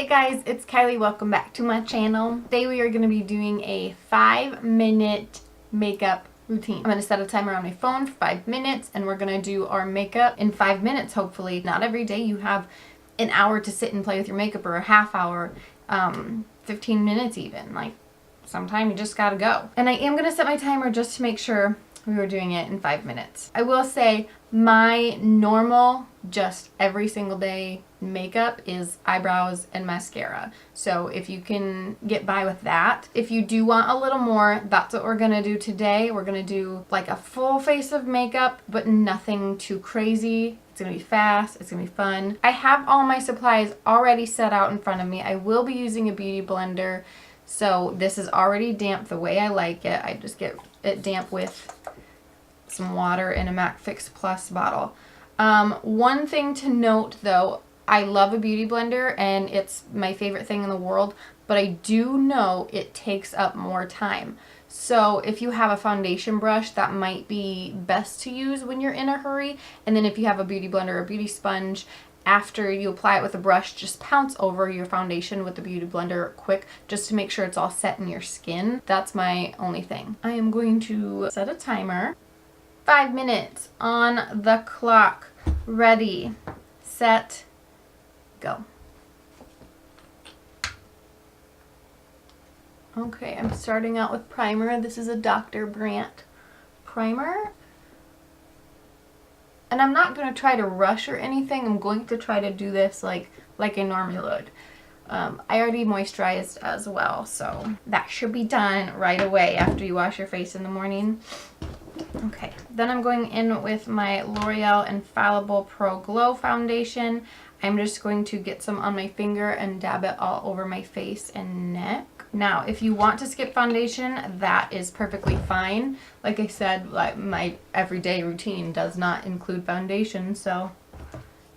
Hey guys, it's Kylie. Welcome back to my channel. Today we are going to be doing a 5-minute makeup routine. I'm going to set a timer on my phone for 5 minutes and we're going to do our makeup in 5 minutes hopefully. Not every day you have an hour to sit and play with your makeup, or a half hour, 15 minutes even. Like, sometime you just gotta go. And I am going to set my timer just to make sure we were doing it in 5 minutes. I will say my normal, just every single day makeup is eyebrows and mascara. So if you can get by with that. If you do want a little more, that's what we're gonna do today. We're gonna do like a full face of makeup, but nothing too crazy. It's gonna be fast, it's gonna be fun. I have all my supplies already set out in front of me. I will be using a beauty blender. So this is already damp the way I like it. I just get it damp with some water in a MAC Fix Plus bottle. One thing to note though, I love a beauty blender and it's my favorite thing in the world, but I do know it takes up more time. So if you have a foundation brush, that might be best to use when you're in a hurry. And then if you have a beauty blender or a beauty sponge, after you apply it with a brush, just pounce over your foundation with the beauty blender quick, just to make sure it's all set in your skin. That's my only thing. I am going to set a timer. 5 minutes on the clock. Ready, set, go. Okay, I'm starting out with primer. This is a Dr. BRANDT primer. And I'm not going to try to rush or anything. I'm going to try to do this like I normally would. I already moisturized as well, so that should be done right away after you wash your face in the morning. Okay, then I'm going in with my L'Oreal Infallible Pro Glow Foundation. I'm just going to get some on my finger and dab it all over my face and neck. Now, if you want to skip foundation, that is perfectly fine. Like I said, like my everyday routine does not include foundation, so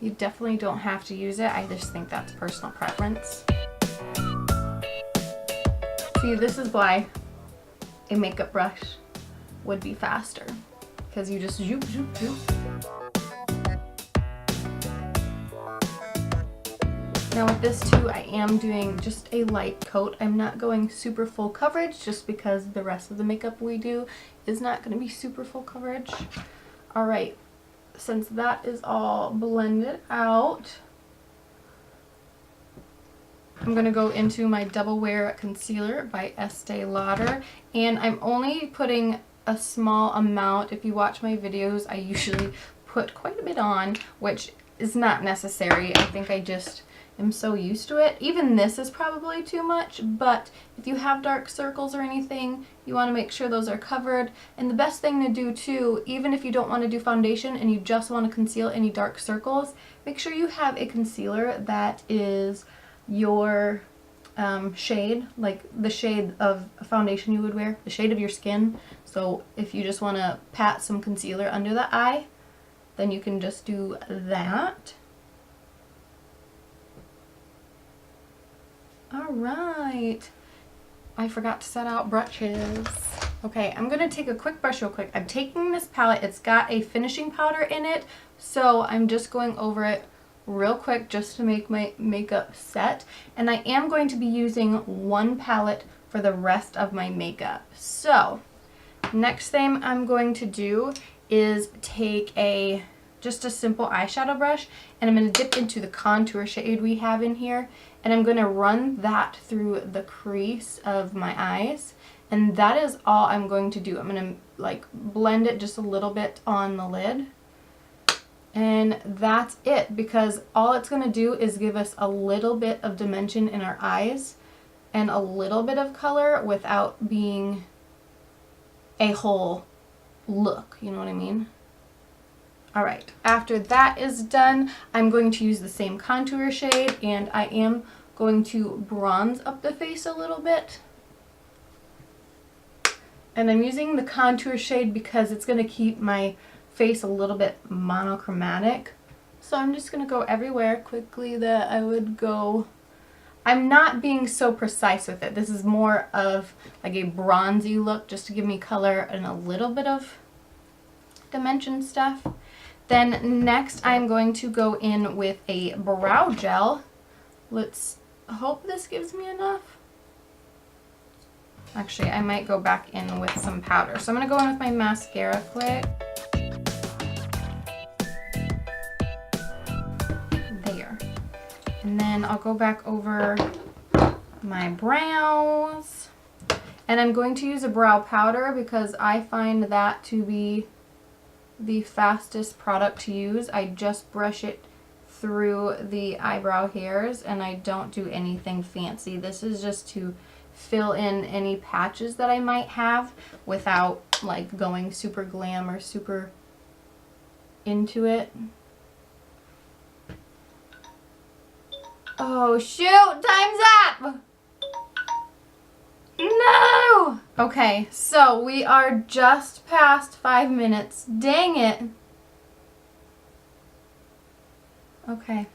you definitely don't have to use it. I just think that's personal preference. See, this is why a makeup brush would be faster, because you just zoop, zoop, zoop. Now with this too, I am doing just a light coat. I'm not going super full coverage just because the rest of the makeup we do is not going to be super full coverage. Alright, since that is all blended out, I'm going to go into my Double Wear Concealer by Estee Lauder, and I'm only putting a small amount. If you watch my videos, I usually put quite a bit on, which is not necessary. I think I just am so used to it. Even this is probably too much, but if you have dark circles or anything, you want to make sure those are covered. And the best thing to do too, even if you don't want to do foundation and you just want to conceal any dark circles, make sure you have a concealer that is your shade, like the shade of foundation you would wear, the shade of your skin. So if you just want to pat some concealer under the eye, then you can just do that. Alright, I forgot to set out brushes. Okay, I'm going to take a quick brush real quick. I'm taking this palette, it's got a finishing powder in it, so I'm just going over it real quick just to make my makeup set. And I am going to be using one palette for the rest of my makeup. So, next thing I'm going to do is take just a simple eyeshadow brush, and I'm going to dip into the contour shade we have in here, and I'm going to run that through the crease of my eyes, and that is all I'm going to do. I'm going to like blend it just a little bit on the lid, and that's it, because all it's going to do is give us a little bit of dimension in our eyes and a little bit of color without being a whole look, you know what I mean? Alright, after that is done, I'm going to use the same contour shade, and I am going to bronze up the face a little bit. And I'm using the contour shade because it's going to keep my face a little bit monochromatic. So I'm just going to go everywhere quickly that I would go. I'm not being so precise with it. This is more of like a bronzy look, just to give me color and a little bit of dimension stuff. Then next I'm going to go in with a brow gel. Let's I hope this gives me enough. Actually, I might go back in with some powder. So I'm going to go in with my mascara quick. There. And then I'll go back over my brows. And I'm going to use a brow powder because I find that to be the fastest product to use. I just brush it through the eyebrow hairs and I don't do anything fancy. This is just to fill in any patches that I might have without like going super glam or super into it. Oh shoot, time's up! No! Okay, so we are just past 5 minutes. Dang it. Okay,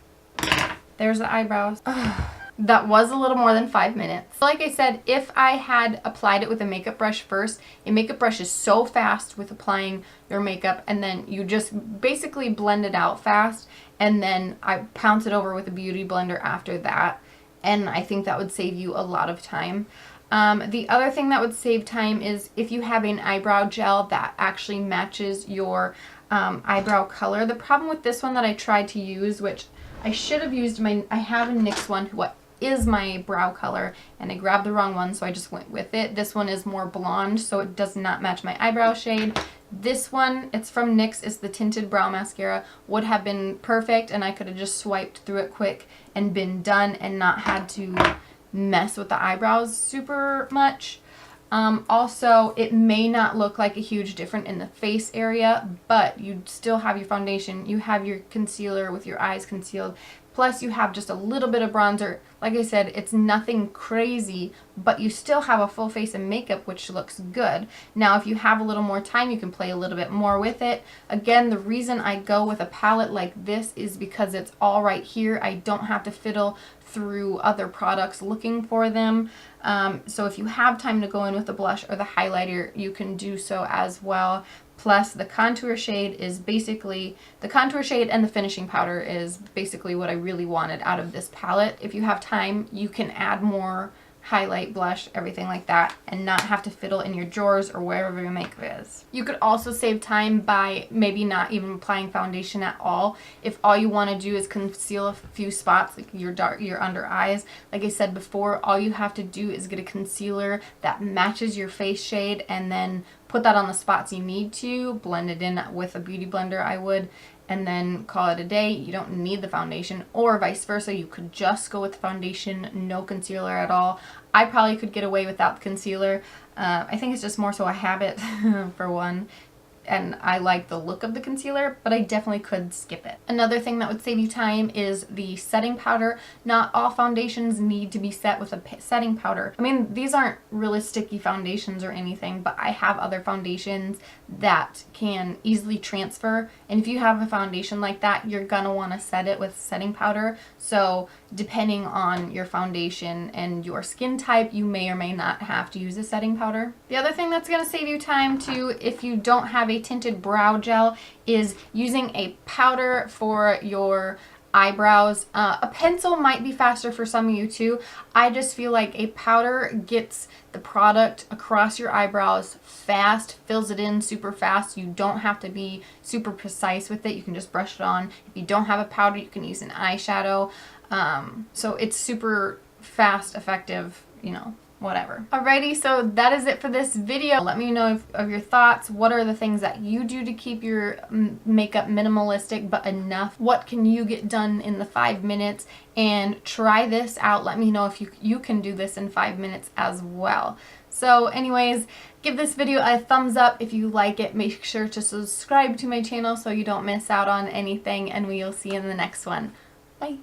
there's the eyebrows. Ugh. That was a little more than 5 minutes. Like I said, if I had applied it with a makeup brush first, a makeup brush is so fast with applying your makeup, and then you just basically blend it out fast, and then I pounce it over with a beauty blender after that, and I think that would save you a lot of time. The other thing that would save time is if you have an eyebrow gel that actually matches your eyebrow color. The problem with this one that I tried to use, which I should have used I have a NYX one, what is my brow color, and I grabbed the wrong one, so I just went with it. This one is more blonde, so it does not match my eyebrow shade. This one, it's from NYX, it's the Tinted Brow Mascara, would have been perfect, and I could have just swiped through it quick and been done and not had to mess with the eyebrows super much. Also, it may not look like a huge difference in the face area, but you still have your foundation, you have your concealer with your eyes concealed, plus you have just a little bit of bronzer. Like I said, it's nothing crazy, but you still have a full face of makeup, which looks good. Now, if you have a little more time, you can play a little bit more with it. Again, the reason I go with a palette like this is because it's all right here. I don't have to fiddle through other products looking for them. So if you have time to go in with the blush or the highlighter, you can do so as well. Plus the contour shade is basically, the contour shade and the finishing powder is basically what I really wanted out of this palette. If you have time, you can add more highlight, blush, everything like that, and not have to fiddle in your drawers or wherever your makeup is. You could also save time by maybe not even applying foundation at all. If all you want to do is conceal a few spots, like your under eyes, like I said before, all you have to do is get a concealer that matches your face shade and then put that on the spots you need to, blend it in with a beauty blender, I would, and then call it a day. You don't need the foundation, or vice versa. You could just go with foundation, no concealer at all. I probably could get away without the concealer. I think it's just more so a habit for one, and I like the look of the concealer, but I definitely could skip it. Another thing that would save you time is the setting powder. Not all foundations need to be set with a setting powder. I mean, these aren't really sticky foundations or anything, but I have other foundations that can easily transfer, and if you have a foundation like that, you're gonna want to set it with setting powder. So depending on your foundation and your skin type, you may or may not have to use a setting powder. The other thing that's going to save you time too, if you don't have a tinted brow gel, is using a powder for your eyebrows. A pencil might be faster for some of you too. I just feel like a powder gets the product across your eyebrows fast, fills it in super fast. You don't have to be super precise with it. You can just brush it on. If you don't have a powder, you can use an eyeshadow. So it's super fast, effective, you know, whatever. Alrighty, so that is it for this video. Let me know of your thoughts. What are the things that you do to keep your makeup minimalistic but enough? What can you get done in the 5 minutes? And try this out. Let me know if you can do this in 5 minutes as well. So anyways, give this video a thumbs up if you like it. Make sure to subscribe to my channel so you don't miss out on anything, and we'll see you in the next one. Bye.